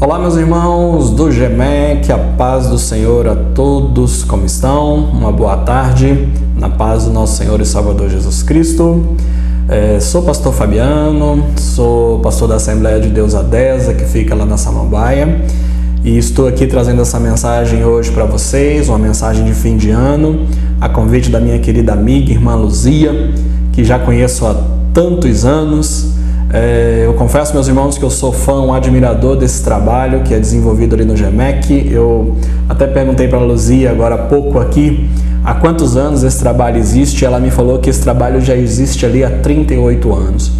Olá, meus irmãos do GEMEC, a paz do Senhor a todos, como estão? Uma boa tarde, na paz do nosso Senhor e Salvador Jesus Cristo. Sou pastor Fabiano, sou pastor da Assembleia de Deus Adesa, que fica lá na Samambaia, e estou aqui trazendo essa mensagem hoje para vocês, uma mensagem de fim de ano, a convite da minha querida amiga, irmã Luzia, que já conheço há tantos anos. Eu confesso, meus irmãos, que eu sou fã, um admirador desse trabalho que é desenvolvido ali no GEMEC. Eu até perguntei para a Luzia agora há pouco aqui há quantos anos esse trabalho existe. Ela me falou que esse trabalho já existe ali há 38 anos.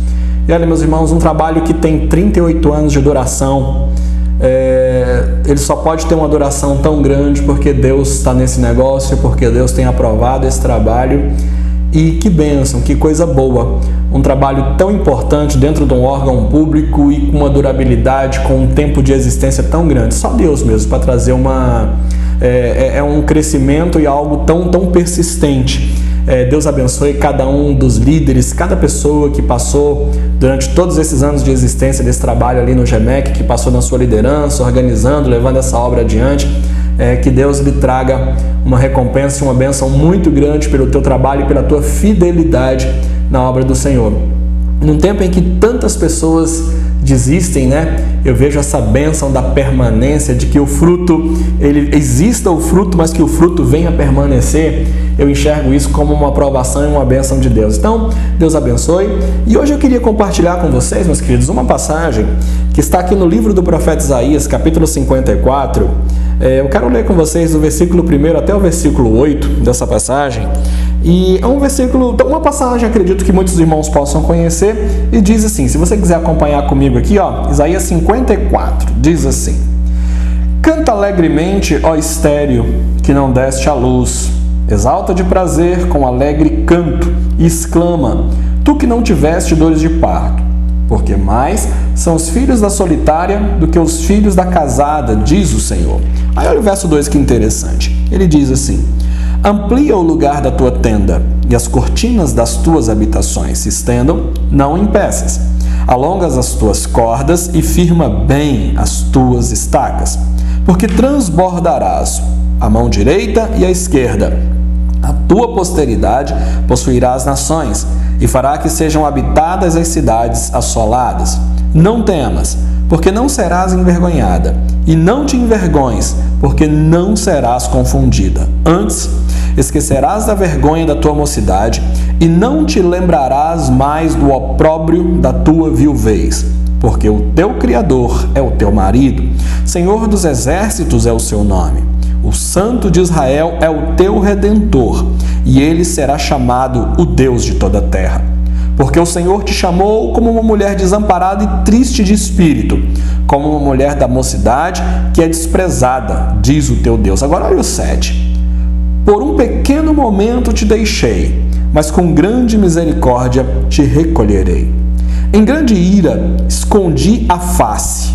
E olha, meus irmãos, um trabalho que tem 38 anos de duração, ele só pode ter uma duração tão grande porque Deus está nesse negócio, porque Deus tem aprovado esse trabalho. E que bênção, que coisa boa, um trabalho tão importante dentro de um órgão público e com uma durabilidade, com um tempo de existência tão grande. Só Deus mesmo para trazer um crescimento e algo tão persistente. Deus abençoe cada um dos líderes, cada pessoa que passou durante todos esses anos de existência desse trabalho ali no GEMEC, que passou na sua liderança, organizando, levando essa obra adiante. Que Deus lhe traga uma recompensa e uma bênção muito grande pelo teu trabalho e pela tua fidelidade na obra do Senhor. Num tempo em que tantas pessoas desistem, eu vejo essa bênção da permanência, de que o fruto, exista o fruto, mas que o fruto venha a permanecer. Eu enxergo isso como uma aprovação e uma bênção de Deus. Então, Deus abençoe. E hoje eu queria compartilhar com vocês, meus queridos, uma passagem que está aqui no livro do profeta Isaías, capítulo 54. Eu quero ler com vocês do versículo 1 até o versículo 8 dessa passagem. E é uma passagem, acredito que muitos irmãos possam conhecer, e diz assim, se você quiser acompanhar comigo aqui, Isaías 54, diz assim: Canta alegremente, ó estéril, que não deste à luz, exalta de prazer com alegre canto, e exclama, tu que não tiveste dores de parto, porque mais são os filhos da solitária do que os filhos da casada, diz o Senhor. Aí olha o verso 2, que interessante. Ele diz assim: Amplia o lugar da tua tenda, e as cortinas das tuas habitações se estendam, não impeças. Alongas as tuas cordas e firma bem as tuas estacas, porque transbordarás a mão direita e a esquerda. A tua posteridade possuirá as nações, e fará que sejam habitadas as cidades assoladas. Não temas, porque não serás envergonhada, e não te envergonhes, porque não serás confundida. Antes, esquecerás da vergonha da tua mocidade, e não te lembrarás mais do opróbrio da tua viuvez, porque o teu Criador é o teu marido, Senhor dos exércitos é o seu nome. O Santo de Israel é o teu Redentor, e ele será chamado o Deus de toda a terra. Porque o Senhor te chamou como uma mulher desamparada e triste de espírito, como uma mulher da mocidade que é desprezada, diz o teu Deus. Agora olha o 7. Por um pequeno momento te deixei, mas com grande misericórdia te recolherei. Em grande ira escondi a face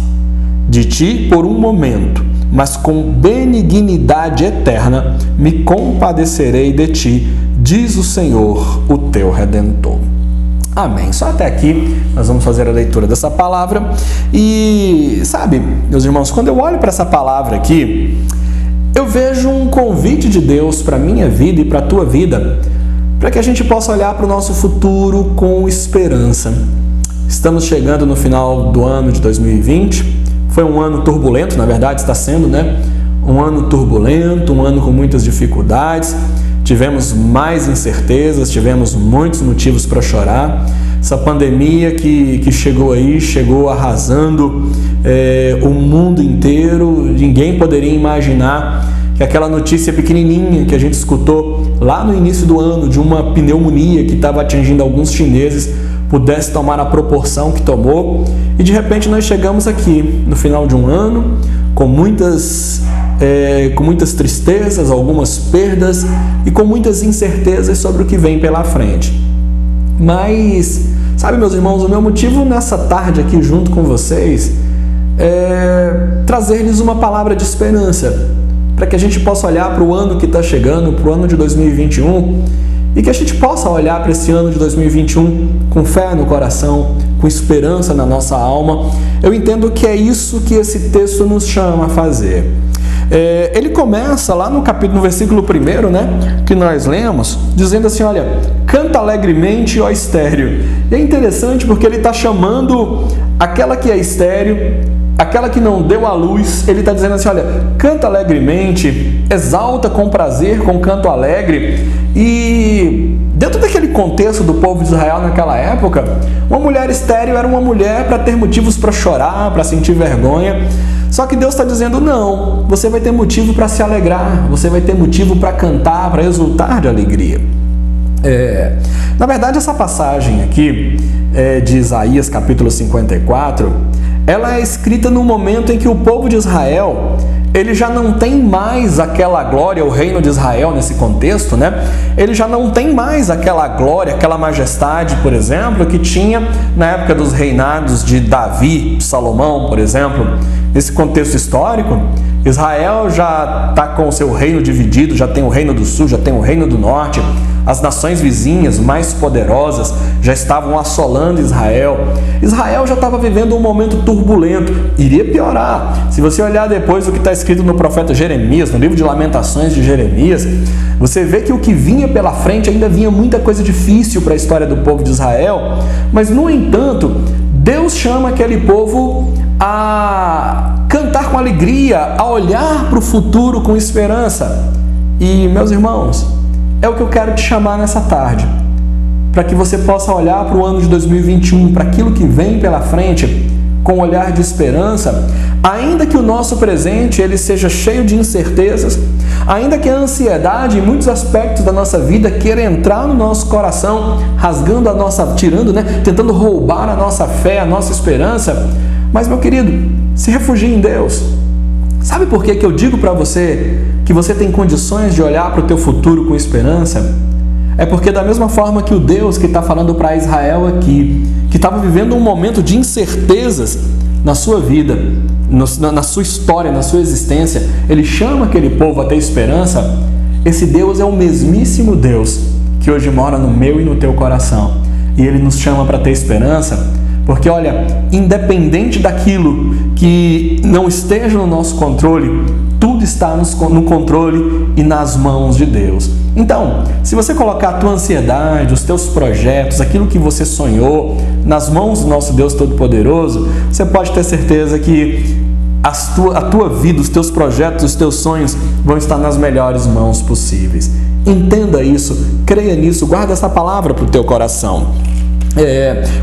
de ti por um momento, mas com benignidade eterna me compadecerei de ti, diz o Senhor, o teu Redentor. Amém. Só até aqui nós vamos fazer a leitura dessa palavra. E sabe, meus irmãos, quando eu olho para essa palavra aqui, eu vejo um convite de Deus para a minha vida e para a tua vida, para que a gente possa olhar para o nosso futuro com esperança. Estamos chegando no final do ano de 2020. Foi um ano turbulento, na verdade está sendo, um ano turbulento, um ano com muitas dificuldades. Tivemos mais incertezas, tivemos muitos motivos para chorar. Essa pandemia que chegou aí, chegou arrasando o mundo inteiro. Ninguém poderia imaginar que aquela notícia pequenininha que a gente escutou lá no início do ano, de uma pneumonia que estava atingindo alguns chineses, pudesse tomar a proporção que tomou. E de repente nós chegamos aqui no final de um ano com muitas tristezas, algumas perdas e com muitas incertezas sobre o que vem pela frente. Mas, sabe, meus irmãos, o meu motivo nessa tarde aqui junto com vocês é trazer-lhes uma palavra de esperança, para que a gente possa olhar para o ano que está chegando, para o ano de 2021, e que a gente possa olhar para esse ano de 2021 com fé no coração, com esperança na nossa alma. Eu entendo que é isso que esse texto nos chama a fazer. Ele começa lá no versículo 1, né, que nós lemos, dizendo assim, olha, canta alegremente, ó estéril. E é interessante porque ele está chamando aquela que é estéril, aquela que não deu à luz, ele está dizendo assim, olha, canta alegremente, exalta com prazer, com canto alegre. E dentro daquele contexto do povo de Israel naquela época, uma mulher estéril era uma mulher para ter motivos para chorar, para sentir vergonha. Só que Deus está dizendo, não, você vai ter motivo para se alegrar, você vai ter motivo para cantar, para exultar de alegria. Na verdade, essa passagem aqui de Isaías capítulo 54, ela é escrita no momento em que o povo de Israel, ele já não tem mais aquela glória, o reino de Israel nesse contexto, né? Ele já não tem mais aquela glória, aquela majestade, por exemplo, que tinha na época dos reinados de Davi, Salomão, por exemplo. Nesse contexto histórico, Israel já está com o seu reino dividido, já tem o reino do sul, já tem o reino do norte. As nações vizinhas mais poderosas já estavam assolando Israel. Israel já estava vivendo um momento turbulento, iria piorar. Se você olhar depois o que está escrito no profeta Jeremias, no livro de Lamentações de Jeremias, você vê que o que vinha pela frente ainda vinha muita coisa difícil para a história do povo de Israel, mas no entanto, Deus chama aquele povo a cantar com alegria, a olhar para o futuro com esperança. E, meus irmãos, é o que eu quero te chamar nessa tarde, para que você possa olhar para o ano de 2021, para aquilo que vem pela frente, com um olhar de esperança, ainda que o nosso presente ele seja cheio de incertezas, ainda que a ansiedade em muitos aspectos da nossa vida queira entrar no nosso coração, rasgando a nossa, tentando roubar a nossa fé, a nossa esperança, mas, meu querido, se refugie em Deus. Sabe por que eu digo para você que você tem condições de olhar para o teu futuro com esperança? É porque da mesma forma que o Deus que está falando para Israel aqui, que estava vivendo um momento de incertezas na sua vida, na sua história, na sua existência, ele chama aquele povo a ter esperança. Esse Deus é o mesmíssimo Deus que hoje mora no meu e no teu coração. E ele nos chama para ter esperança, porque olha, independente daquilo que não esteja no nosso controle, tudo está no controle e nas mãos de Deus. Então, se você colocar a tua ansiedade, os teus projetos, aquilo que você sonhou, nas mãos do nosso Deus Todo-Poderoso, você pode ter certeza que a tua vida, os teus projetos, os teus sonhos vão estar nas melhores mãos possíveis. Entenda isso, creia nisso, guarda essa palavra para o teu coração.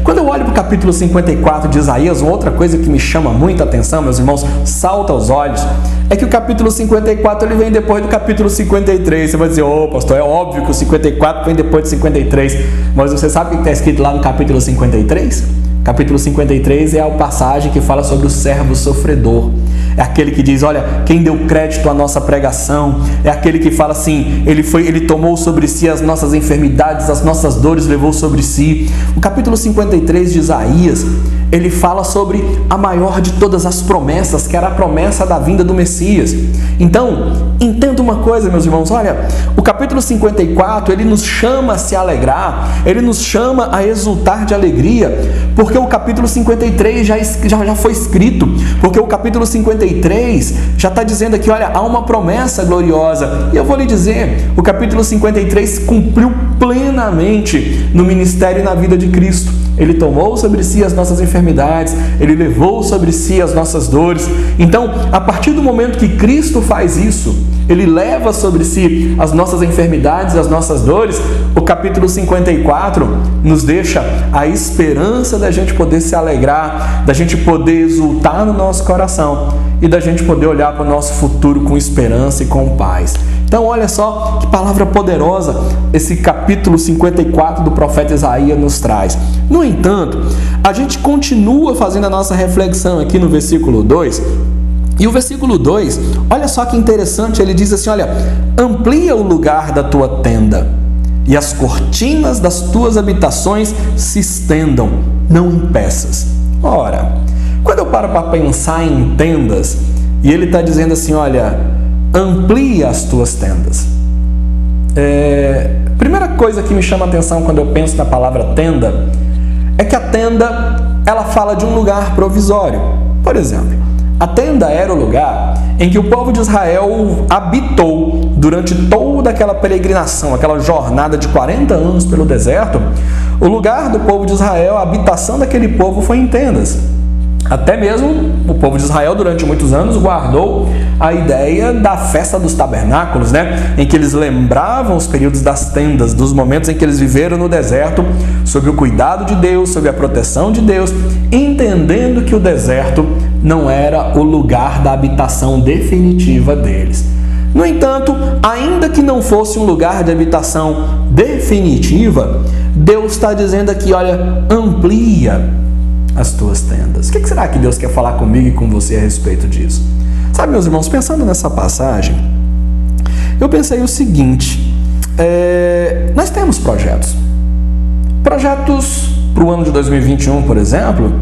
Quando eu olho para o capítulo 54 de Isaías, uma outra coisa que me chama muita atenção, meus irmãos, salta aos olhos, é que o capítulo 54 ele vem depois do capítulo 53. Você vai dizer, pastor, é óbvio que o 54 vem depois do 53, mas você sabe o que está escrito lá no capítulo 53? Capítulo 53 é a passagem que fala sobre o servo sofredor. É aquele que diz, olha, quem deu crédito à nossa pregação, é aquele que fala assim, ele tomou sobre si as nossas enfermidades, as nossas dores levou sobre si. O capítulo 53 de Isaías, ele fala sobre a maior de todas as promessas, que era a promessa da vinda do Messias. Então, entenda uma coisa, meus irmãos, olha, o capítulo 54, ele nos chama a se alegrar, ele nos chama a exultar de alegria, porque o capítulo 53 já foi escrito, porque o capítulo 53 já está dizendo aqui, olha, há uma promessa gloriosa, e eu vou lhe dizer, o capítulo 53 cumpriu plenamente no ministério e na vida de Cristo. Ele tomou sobre si as nossas enfermidades, ele levou sobre si as nossas dores. Então, a partir do momento que Cristo faz isso, ele leva sobre si as nossas enfermidades, as nossas dores, o capítulo 54 nos deixa a esperança da gente poder se alegrar, da gente poder exultar no nosso coração e da gente poder olhar para o nosso futuro com esperança e com paz. Então, olha só que palavra poderosa esse capítulo 54 do profeta Isaías nos traz. No entanto, a gente continua fazendo a nossa reflexão aqui no versículo 2. E o versículo 2, olha só que interessante, ele diz assim, olha, amplia o lugar da tua tenda e as cortinas das tuas habitações se estendam, não impeças. Ora, quando eu paro para pensar em tendas, e ele está dizendo assim, olha, amplia as tuas tendas. Primeira coisa que me chama a atenção quando eu penso na palavra tenda é que a tenda, ela fala de um lugar provisório. Por exemplo, a tenda era o lugar em que o povo de Israel habitou durante toda aquela peregrinação, aquela jornada de 40 anos pelo deserto. O lugar do povo de Israel, a habitação daquele povo foi em tendas. Até mesmo o povo de Israel, durante muitos anos, guardou a ideia da festa dos tabernáculos, né? Em que eles lembravam os períodos das tendas, dos momentos em que eles viveram no deserto, sob o cuidado de Deus, sob a proteção de Deus, entendendo que o deserto não era o lugar da habitação definitiva deles. No entanto, ainda que não fosse um lugar de habitação definitiva, Deus está dizendo aqui, olha, amplia as tuas tendas. O que será que Deus quer falar comigo e com você a respeito disso? Sabe, meus irmãos, pensando nessa passagem, eu pensei o seguinte, nós temos projetos para o ano de 2021, por exemplo,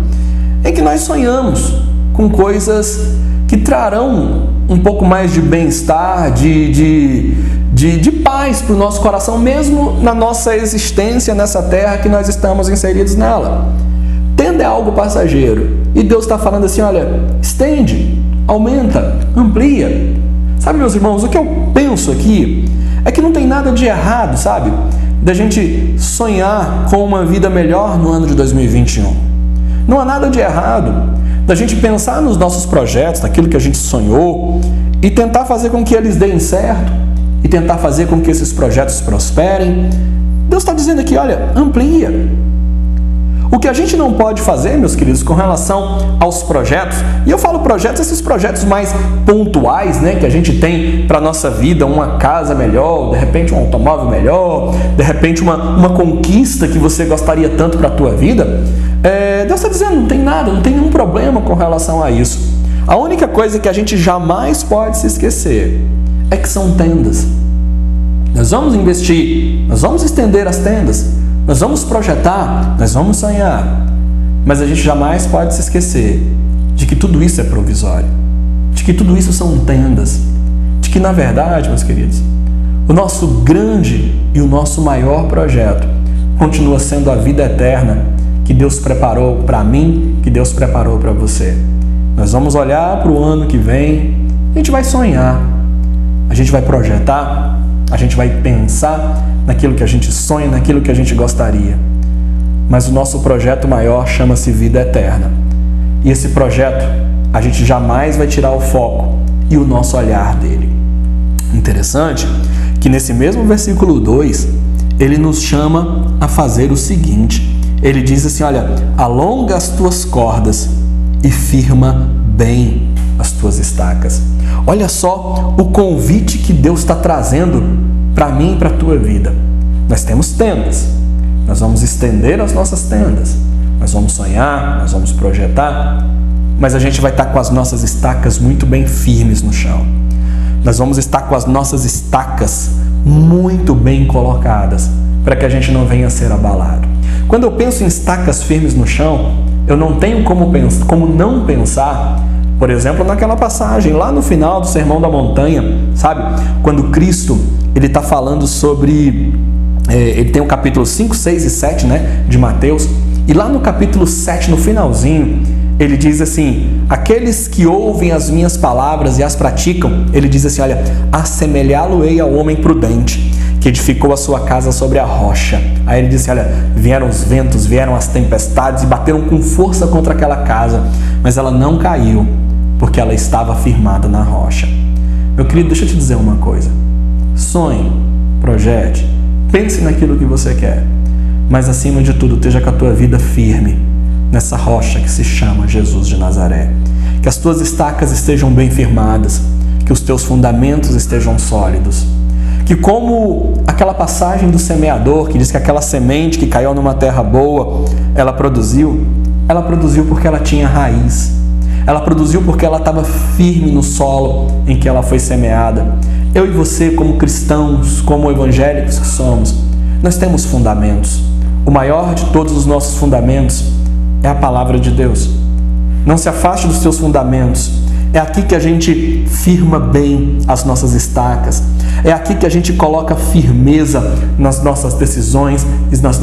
em que nós sonhamos com coisas que trarão um pouco mais de bem-estar, de paz para o nosso coração, mesmo na nossa existência nessa terra que nós estamos inseridos nela. Tenda é algo passageiro. E Deus está falando assim, olha, estende, aumenta, amplia. Sabe, meus irmãos, o que eu penso aqui é que não tem nada de errado, sabe? Da gente sonhar com uma vida melhor no ano de 2021. Não há nada de errado da gente pensar nos nossos projetos, naquilo que a gente sonhou e tentar fazer com que eles deem certo e tentar fazer com que esses projetos prosperem. Deus está dizendo aqui, olha, amplia. O que a gente não pode fazer, meus queridos, com relação aos projetos, e eu falo projetos, esses projetos mais pontuais, né, que a gente tem para a nossa vida, uma casa melhor, de repente um automóvel melhor, de repente uma conquista que você gostaria tanto para a tua vida, Deus está dizendo, não tem nada, não tem nenhum problema com relação a isso. A única coisa que a gente jamais pode se esquecer é que são tendas. Nós vamos investir, nós vamos estender as tendas, nós vamos projetar, nós vamos sonhar, mas a gente jamais pode se esquecer de que tudo isso é provisório, de que tudo isso são tendas, de que, na verdade, meus queridos, o nosso grande e o nosso maior projeto continua sendo a vida eterna que Deus preparou para mim, que Deus preparou para você. Nós vamos olhar para o ano que vem, a gente vai sonhar, a gente vai projetar, a gente vai pensar naquilo que a gente sonha, naquilo que a gente gostaria. Mas o nosso projeto maior chama-se vida eterna. E esse projeto, a gente jamais vai tirar o foco e o nosso olhar dele. Interessante que nesse mesmo versículo 2, ele nos chama a fazer o seguinte. Ele diz assim, olha, alonga as tuas cordas e firma bem as tuas estacas. Olha só o convite que Deus está trazendo para mim e para a tua vida. Nós temos tendas, nós vamos estender as nossas tendas, nós vamos sonhar, nós vamos projetar, mas a gente vai estar com as nossas estacas muito bem firmes no chão. Nós vamos estar com as nossas estacas muito bem colocadas, para que a gente não venha a ser abalado. Quando eu penso em estacas firmes no chão, eu não tenho como não pensar, por exemplo, naquela passagem lá no final do Sermão da Montanha, sabe? Quando Cristo ele está falando sobre, ele tem o capítulo 5, 6 e 7, né, de Mateus, e lá no capítulo 7, no finalzinho, ele diz assim, aqueles que ouvem as minhas palavras e as praticam, ele diz assim, olha, assemelhá-lo-ei ao homem prudente, que edificou a sua casa sobre a rocha. Aí ele disse, olha, vieram os ventos, vieram as tempestades e bateram com força contra aquela casa, mas ela não caiu, porque ela estava firmada na rocha. Meu querido, deixa eu te dizer uma coisa. Sonhe, projete, pense naquilo que você quer, mas acima de tudo, esteja com a tua vida firme nessa rocha que se chama Jesus de Nazaré. Que as tuas estacas estejam bem firmadas, que os teus fundamentos estejam sólidos. Que como aquela passagem do semeador, que diz que aquela semente que caiu numa terra boa, ela produziu porque ela tinha raiz. Ela produziu porque ela estava firme no solo em que ela foi semeada. Eu e você, como cristãos, como evangélicos que somos, nós temos fundamentos. O maior de todos os nossos fundamentos é a palavra de Deus. Não se afaste dos teus fundamentos É aqui que a gente firma bem as nossas estacas. É aqui que a gente coloca firmeza nas nossas decisões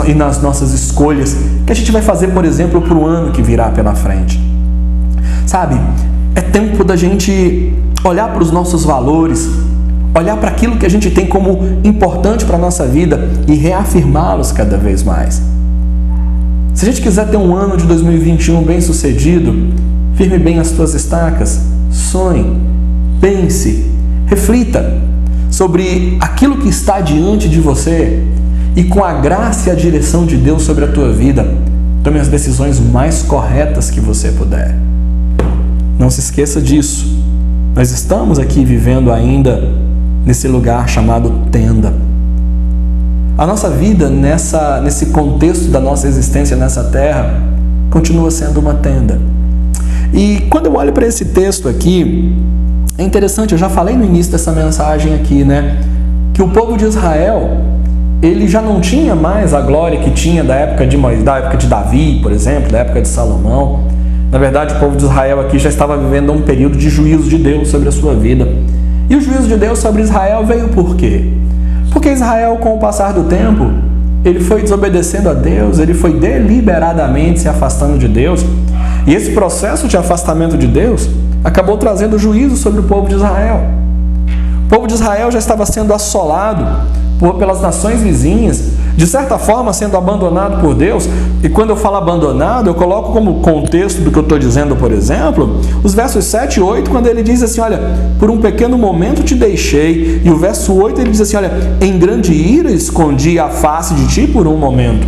e nas nossas escolhas que a gente vai fazer, por exemplo, para o ano que virá pela frente. Sabe, é tempo da gente olhar para os nossos valores, olhar para aquilo que a gente tem como importante para a nossa vida e reafirmá-los cada vez mais. Se a gente quiser ter um ano de 2021 bem sucedido, firme bem as tuas estacas, sonhe, pense, reflita sobre aquilo que está diante de você e com a graça e a direção de Deus sobre a tua vida, tome as decisões mais corretas que você puder. Não se esqueça disso. Nós estamos aqui vivendo ainda nesse lugar chamado tenda. A nossa vida nesse contexto da nossa existência nessa terra continua sendo uma tenda. E quando eu olho para esse texto aqui, é interessante, eu já falei no início dessa mensagem aqui, né? Que o povo de Israel, ele já não tinha mais a glória que tinha da época de Davi, por exemplo, da época de Salomão. Na verdade, o povo de Israel aqui já estava vivendo um período de juízo de Deus sobre a sua vida. E o juízo de Deus sobre Israel veio por quê? Porque Israel, com o passar do tempo, ele foi desobedecendo a Deus, ele foi deliberadamente se afastando de Deus. E esse processo de afastamento de Deus acabou trazendo juízo sobre o povo de Israel. O povo de Israel já estava sendo assolado pelas nações vizinhas, de certa forma sendo abandonado por Deus. E quando eu falo abandonado, eu coloco como contexto do que eu estou dizendo, por exemplo, os versos 7 e 8, quando ele diz assim, olha, por um pequeno momento te deixei. E o verso 8 ele diz assim, olha, em grande ira escondi a face de ti por um momento.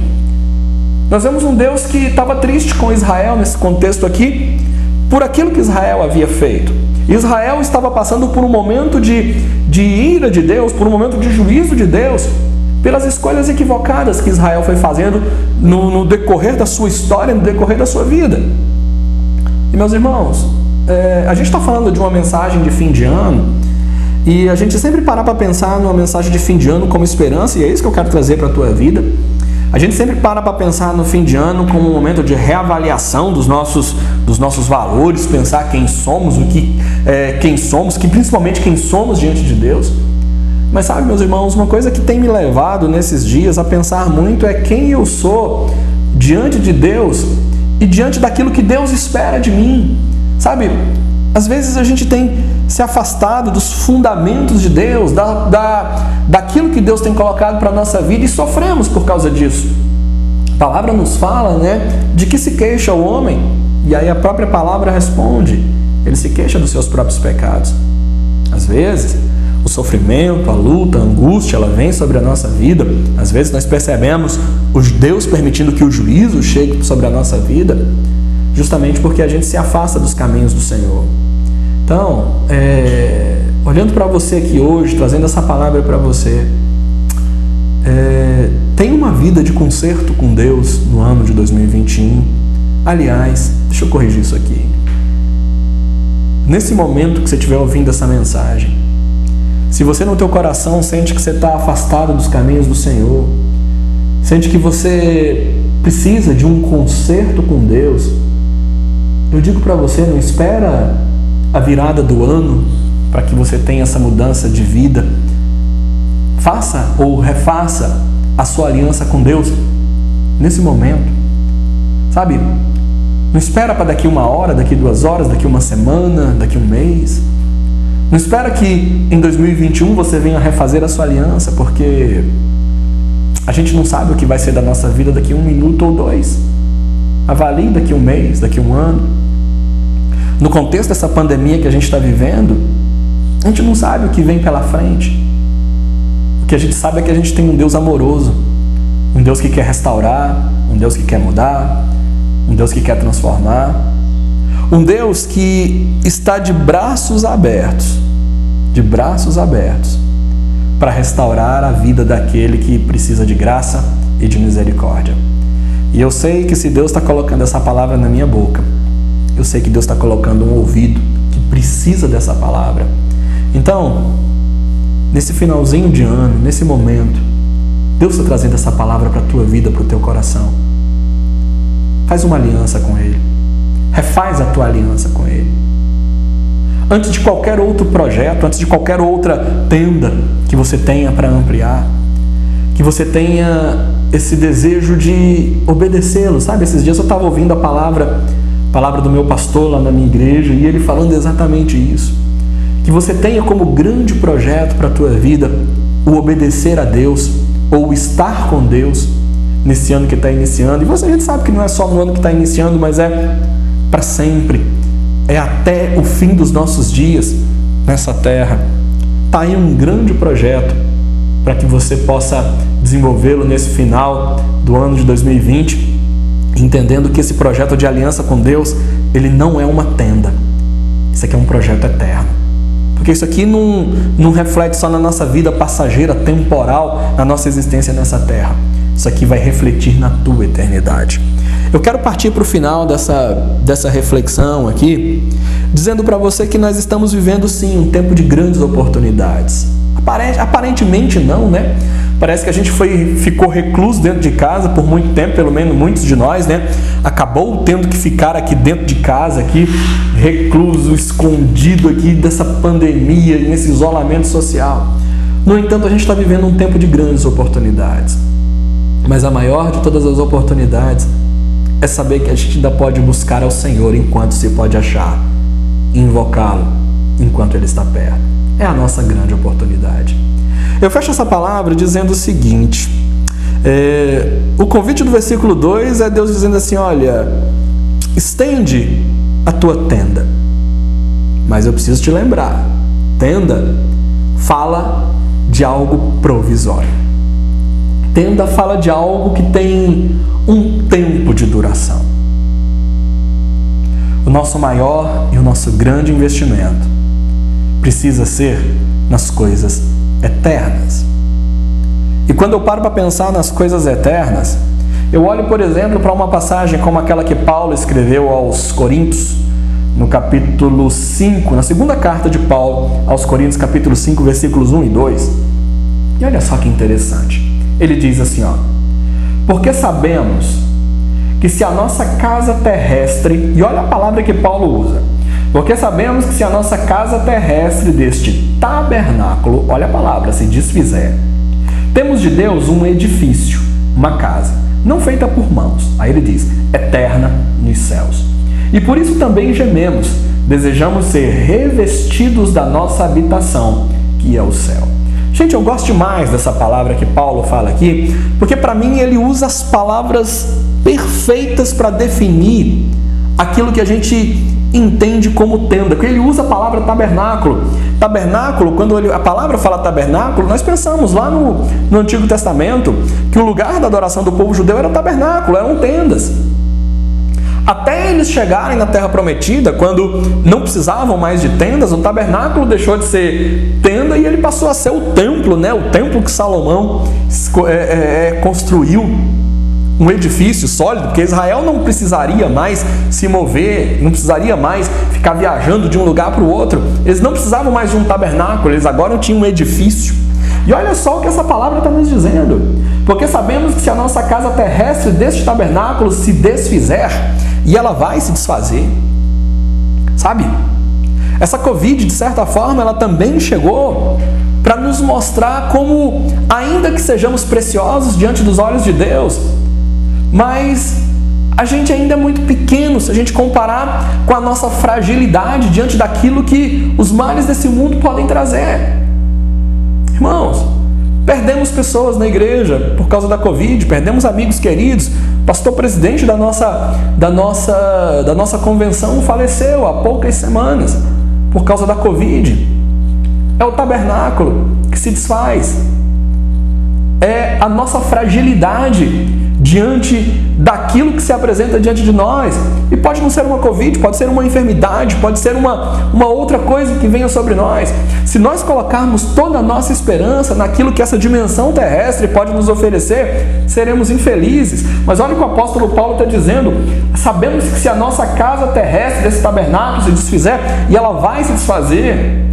Nós vemos um Deus que estava triste com Israel nesse contexto aqui, por aquilo que Israel havia feito. Israel estava passando por um momento de ira de Deus, por um momento de juízo de Deus, pelas escolhas equivocadas que Israel foi fazendo no decorrer da sua história, no decorrer da sua vida. E meus irmãos, a gente está falando de uma mensagem de fim de ano, e a gente sempre parar para pensar numa mensagem de fim de ano como esperança, e é isso que eu quero trazer para a tua vida. A gente sempre para pensar no fim de ano como um momento de reavaliação dos nossos valores, pensar quem somos, principalmente quem somos diante de Deus. Mas sabe, meus irmãos, uma coisa que tem me levado nesses dias a pensar muito é quem eu sou diante de Deus e diante daquilo que Deus espera de mim. Sabe, às vezes a gente tem se afastado dos fundamentos de Deus, daquilo que Deus tem colocado para a nossa vida e sofremos por causa disso. A palavra nos fala, né, de que se queixa o homem, e aí a própria palavra responde, ele se queixa dos seus próprios pecados. Às vezes, o sofrimento, a luta, a angústia, ela vem sobre a nossa vida. Às vezes nós percebemos Deus permitindo que o juízo chegue sobre a nossa vida, justamente porque a gente se afasta dos caminhos do Senhor. Então, olhando para você aqui hoje, trazendo essa palavra para você, tenha uma vida de conserto com Deus no ano de 2021. Aliás, deixa eu corrigir isso aqui. Nesse momento que você estiver ouvindo essa mensagem, se você no teu coração sente que você está afastado dos caminhos do Senhor, sente que você precisa de um conserto com Deus, eu digo para você, não espera a virada do ano para que você tenha essa mudança de vida. Faça ou refaça a sua aliança com Deus nesse momento. Sabe? Não espera para daqui 1 hora, daqui 2 horas, daqui 1 semana, daqui 1 mês. Não espera que em 2021 você venha refazer a sua aliança, porque a gente não sabe o que vai ser da nossa vida daqui 1 minuto ou 2. Avalie daqui 1 mês, daqui 1 ano. No contexto dessa pandemia que a gente está vivendo, a gente não sabe o que vem pela frente. O que a gente sabe é que a gente tem um Deus amoroso, um Deus que quer restaurar, um Deus que quer mudar, um Deus que quer transformar, um Deus que está de braços abertos para restaurar a vida daquele que precisa de graça e de misericórdia. E eu sei que se Deus está colocando essa palavra na minha boca, eu sei que Deus está colocando um ouvido que precisa dessa palavra. Então, nesse finalzinho de ano, nesse momento, Deus está trazendo essa palavra para a tua vida, para o teu coração. Faz uma aliança com Ele. Refaz a tua aliança com Ele. antes de qualquer outro projeto, antes de qualquer outra tenda que você tenha para ampliar, que você tenha esse desejo de obedecê-lo, sabe? Esses dias eu estava ouvindo a palavra do meu pastor lá na minha igreja, e ele falando exatamente isso, que você tenha como grande projeto para a tua vida o obedecer a Deus, ou estar com Deus nesse ano que está iniciando. E a gente sabe que não é só no ano que está iniciando, mas é para sempre, é até o fim dos nossos dias nessa terra. Está aí um grande projeto para que você possa desenvolvê-lo nesse final do ano de 2020, entendendo que esse projeto de aliança com Deus, ele não é uma tenda, isso aqui é um projeto eterno. Porque isso aqui não reflete só na nossa vida passageira, temporal, na nossa existência nessa terra. Isso aqui vai refletir na tua eternidade. Eu quero partir para o final dessa reflexão aqui, dizendo para você que nós estamos vivendo sim um tempo de grandes oportunidades. Aparentemente não, né? Parece que a gente ficou recluso dentro de casa por muito tempo, pelo menos muitos de nós, né? Acabou tendo que ficar aqui dentro de casa, aqui, recluso, escondido aqui dessa pandemia, nesse isolamento social. No entanto, a gente está vivendo um tempo de grandes oportunidades. Mas a maior de todas as oportunidades é saber que a gente ainda pode buscar ao Senhor enquanto se pode achar, e invocá-lo enquanto Ele está perto. É a nossa grande oportunidade. Eu fecho essa palavra dizendo o seguinte, o convite do versículo 2 é Deus dizendo assim, olha, estende a tua tenda. Mas eu preciso te lembrar, tenda fala de algo provisório. Tenda fala de algo que tem um tempo de duração. O nosso maior e o nosso grande investimento precisa ser nas coisas eternas. E quando eu paro para pensar nas coisas eternas, eu olho, por exemplo, para uma passagem como aquela que Paulo escreveu aos Coríntios, no capítulo 5, na segunda carta de Paulo aos Coríntios, capítulo 5, versículos 1 e 2. E olha só que interessante. Ele diz assim, ó, porque sabemos que se a nossa casa terrestre, e olha a palavra que Paulo usa, porque sabemos que se a nossa casa terrestre deste tabernáculo, olha a palavra, se desfizer, temos de Deus um edifício, uma casa, não feita por mãos, aí ele diz, eterna nos céus. E por isso também gememos, desejamos ser revestidos da nossa habitação, que é o céu. Gente, eu gosto demais dessa palavra que Paulo fala aqui, porque para mim ele usa as palavras perfeitas para definir aquilo que a gente entende como tenda, porque ele usa a palavra tabernáculo. Tabernáculo, quando a palavra fala tabernáculo, nós pensamos lá no Antigo Testamento que o lugar da adoração do povo judeu era o tabernáculo, eram tendas. Até eles chegarem na Terra Prometida, quando não precisavam mais de tendas, o tabernáculo deixou de ser tenda e ele passou a ser o templo, né? O templo que Salomão construiu, um edifício sólido, porque Israel não precisaria mais se mover, não precisaria mais ficar viajando de um lugar para o outro. Eles não precisavam mais de um tabernáculo, eles agora tinham um edifício. E olha só o que essa palavra está nos dizendo. Porque sabemos que se a nossa casa terrestre deste tabernáculo se desfizer, e ela vai se desfazer, sabe? Essa Covid, de certa forma, ela também chegou para nos mostrar como, ainda que sejamos preciosos diante dos olhos de Deus, mas a gente ainda é muito pequeno se a gente comparar com a nossa fragilidade diante daquilo que os males desse mundo podem trazer. Irmãos, perdemos pessoas na igreja por causa da Covid, perdemos amigos queridos. O pastor presidente da nossa convenção faleceu há poucas semanas por causa da Covid. É o tabernáculo que se desfaz. É a nossa fragilidade diante daquilo que se apresenta diante de nós. E pode não ser uma Covid, pode ser uma enfermidade, pode ser uma outra coisa que venha sobre nós. Se nós colocarmos toda a nossa esperança naquilo que essa dimensão terrestre pode nos oferecer, seremos infelizes. Mas olha o que o apóstolo Paulo está dizendo. Sabemos que se a nossa casa terrestre desse tabernáculo se desfizer, e ela vai se desfazer,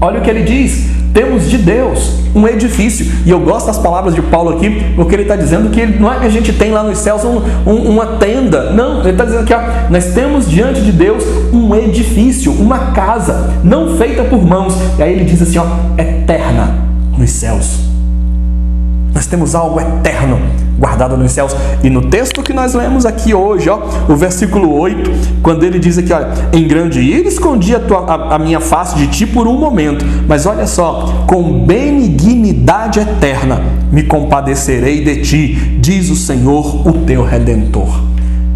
olha o que ele diz, temos de Deus um edifício. E eu gosto das palavras de Paulo aqui, porque ele está dizendo que não é que a gente tem lá nos céus uma tenda. Não, ele está dizendo aqui, ó, nós temos diante de Deus um edifício, uma casa, não feita por mãos. E aí ele diz assim, ó, eterna nos céus. Nós temos algo eterno guardado nos céus. E no texto que nós lemos aqui hoje, ó, o versículo 8, quando ele diz aqui, ó, em grande ira escondi a minha face de ti por um momento, mas olha só, com benignidade eterna me compadecerei de ti, diz o Senhor, o teu Redentor.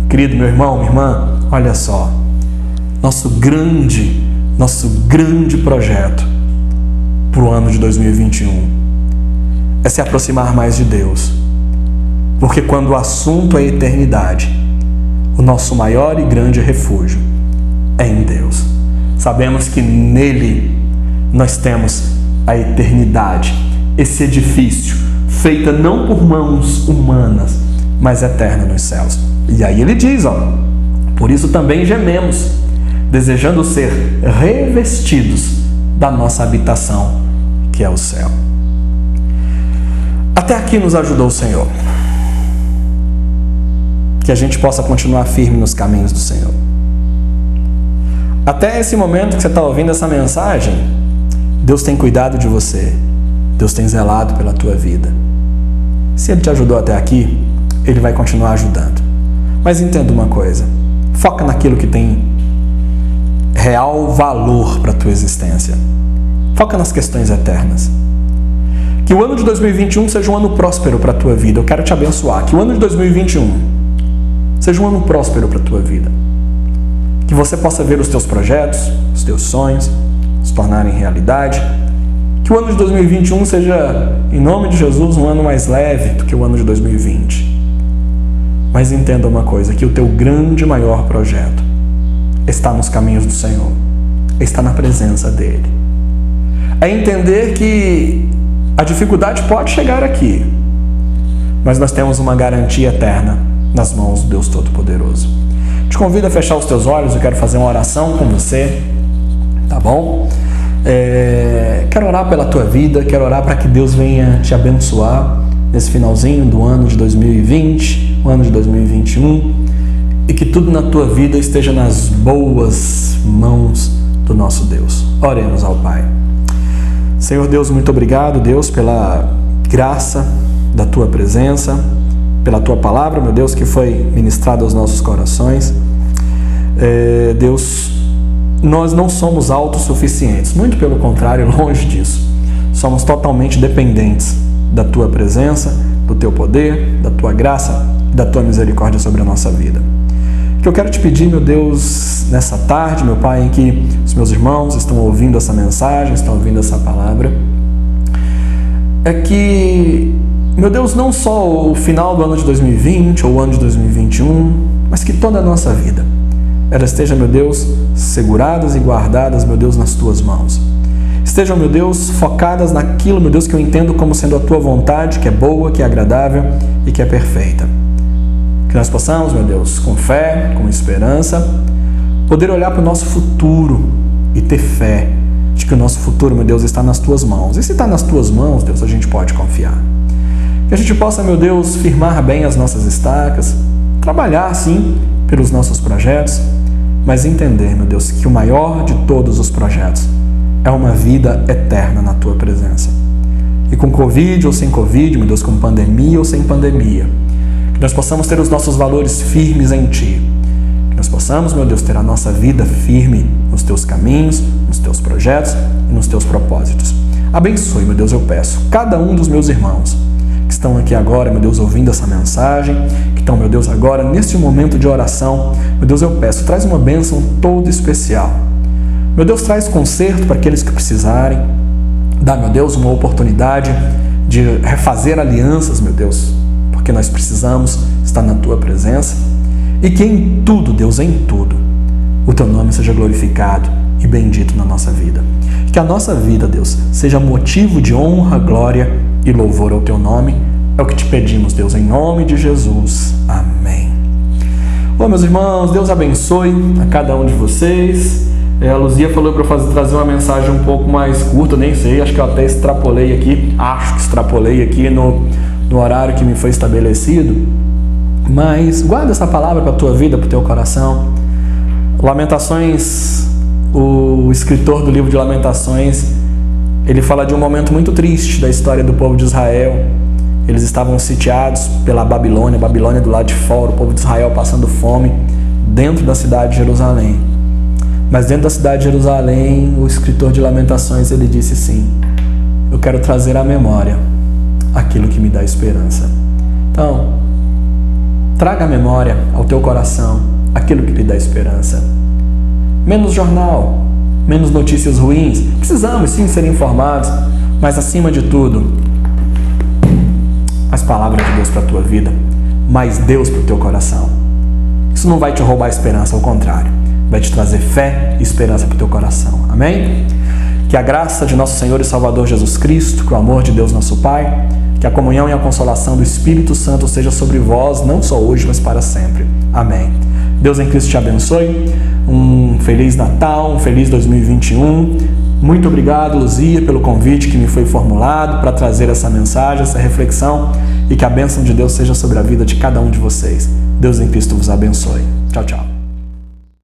Querido meu irmão, minha irmã, olha só, nosso grande projeto para o ano de 2021 é se aproximar mais de Deus. Porque quando o assunto é eternidade, o nosso maior e grande refúgio é em Deus. Sabemos que nele nós temos a eternidade, esse edifício, feita não por mãos humanas, mas eterna nos céus. E aí ele diz, ó, por isso também gememos, desejando ser revestidos da nossa habitação, que é o céu. Até aqui nos ajudou o Senhor. Que a gente possa continuar firme nos caminhos do Senhor. Até esse momento que você está ouvindo essa mensagem, Deus tem cuidado de você. Deus tem zelado pela tua vida. Se Ele te ajudou até aqui, Ele vai continuar ajudando. Mas entenda uma coisa. Foca naquilo que tem real valor para a tua existência. Foca nas questões eternas. Que o ano de 2021 seja um ano próspero para a tua vida. Eu quero te abençoar. Que o ano de 2021 seja um ano próspero para a tua vida. Que você possa ver os teus projetos, os teus sonhos se tornarem realidade. Que o ano de 2021 seja, em nome de Jesus, um ano mais leve do que o ano de 2020. Mas entenda uma coisa, que o teu grande e maior projeto está nos caminhos do Senhor. Está na presença dEle. É entender que a dificuldade pode chegar aqui, mas nós temos uma garantia eterna nas mãos do Deus Todo-Poderoso. Te convido a fechar os teus olhos, eu quero fazer uma oração com você, tá bom? Quero orar pela tua vida, quero orar para que Deus venha te abençoar nesse finalzinho do ano de 2020, o ano de 2021, e que tudo na tua vida esteja nas boas mãos do nosso Deus. Oremos ao Pai. Senhor Deus, muito obrigado, Deus, pela graça da Tua presença, pela Tua palavra, meu Deus, que foi ministrada aos nossos corações. Deus, nós não somos autossuficientes, muito pelo contrário, longe disso. Somos totalmente dependentes da Tua presença, do Teu poder, da Tua graça e da Tua misericórdia sobre a nossa vida. O que eu quero te pedir, meu Deus, nessa tarde, meu Pai, em que os meus irmãos estão ouvindo essa mensagem, estão ouvindo essa palavra, é que, meu Deus, não só o final do ano de 2020 ou o ano de 2021, mas que toda a nossa vida, ela esteja, meu Deus, seguradas e guardadas, meu Deus, nas Tuas mãos. Estejam, meu Deus, focadas naquilo, meu Deus, que eu entendo como sendo a Tua vontade, que é boa, que é agradável e que é perfeita. Que nós possamos, meu Deus, com fé, com esperança, poder olhar para o nosso futuro e ter fé de que o nosso futuro, meu Deus, está nas Tuas mãos. E se está nas Tuas mãos, Deus, a gente pode confiar. Que a gente possa, meu Deus, firmar bem as nossas estacas, trabalhar, sim, pelos nossos projetos, mas entender, meu Deus, que o maior de todos os projetos é uma vida eterna na Tua presença. E com Covid ou sem Covid, meu Deus, com pandemia ou sem pandemia, que nós possamos ter os nossos valores firmes em Ti. Que nós possamos, meu Deus, ter a nossa vida firme nos Teus caminhos, nos Teus projetos e nos Teus propósitos. Abençoe, meu Deus, eu peço, cada um dos meus irmãos que estão aqui agora, meu Deus, ouvindo essa mensagem, que estão, meu Deus, agora neste momento de oração, meu Deus, eu peço, traz uma bênção toda especial. Meu Deus, traz conserto para aqueles que precisarem. Dá, meu Deus, uma oportunidade de refazer alianças, meu Deus, porque nós precisamos estar na Tua presença. E que em tudo, Deus, em tudo, o Teu nome seja glorificado e bendito na nossa vida. Que a nossa vida, Deus, seja motivo de honra, glória e louvor ao Teu nome. É o que te pedimos, Deus, em nome de Jesus. Amém. Bom, meus irmãos, Deus abençoe a cada um de vocês. A Luzia falou para eu trazer uma mensagem um pouco mais curta, nem sei, acho que eu até extrapolei aqui no horário que me foi estabelecido, mas guarda essa palavra para a tua vida, para o teu coração. Lamentações, o escritor do livro de Lamentações, ele fala de um momento muito triste da história do povo de Israel. Eles estavam sitiados pela Babilônia do lado de fora, o povo de Israel passando fome dentro da cidade de Jerusalém. Mas dentro da cidade de Jerusalém, o escritor de Lamentações, ele disse assim: eu quero trazer à memória aquilo que me dá esperança. Então, traga à memória, ao teu coração, aquilo que lhe dá esperança. Menos jornal, menos notícias ruins. Precisamos sim ser informados, mas acima de tudo, as palavras de Deus para a tua vida, mais Deus para o teu coração. Isso não vai te roubar a esperança, ao contrário, vai te trazer fé e esperança para o teu coração. Amém? Que a graça de nosso Senhor e Salvador Jesus Cristo, que o amor de Deus nosso Pai, que a comunhão e a consolação do Espírito Santo seja sobre vós, não só hoje, mas para sempre. Amém. Deus em Cristo te abençoe. Um Feliz Natal, um feliz 2021. Muito obrigado, Luzia, pelo convite que me foi formulado para trazer essa mensagem, essa reflexão, e que a bênção de Deus seja sobre a vida de cada um de vocês. Deus em Cristo vos abençoe. Tchau, tchau.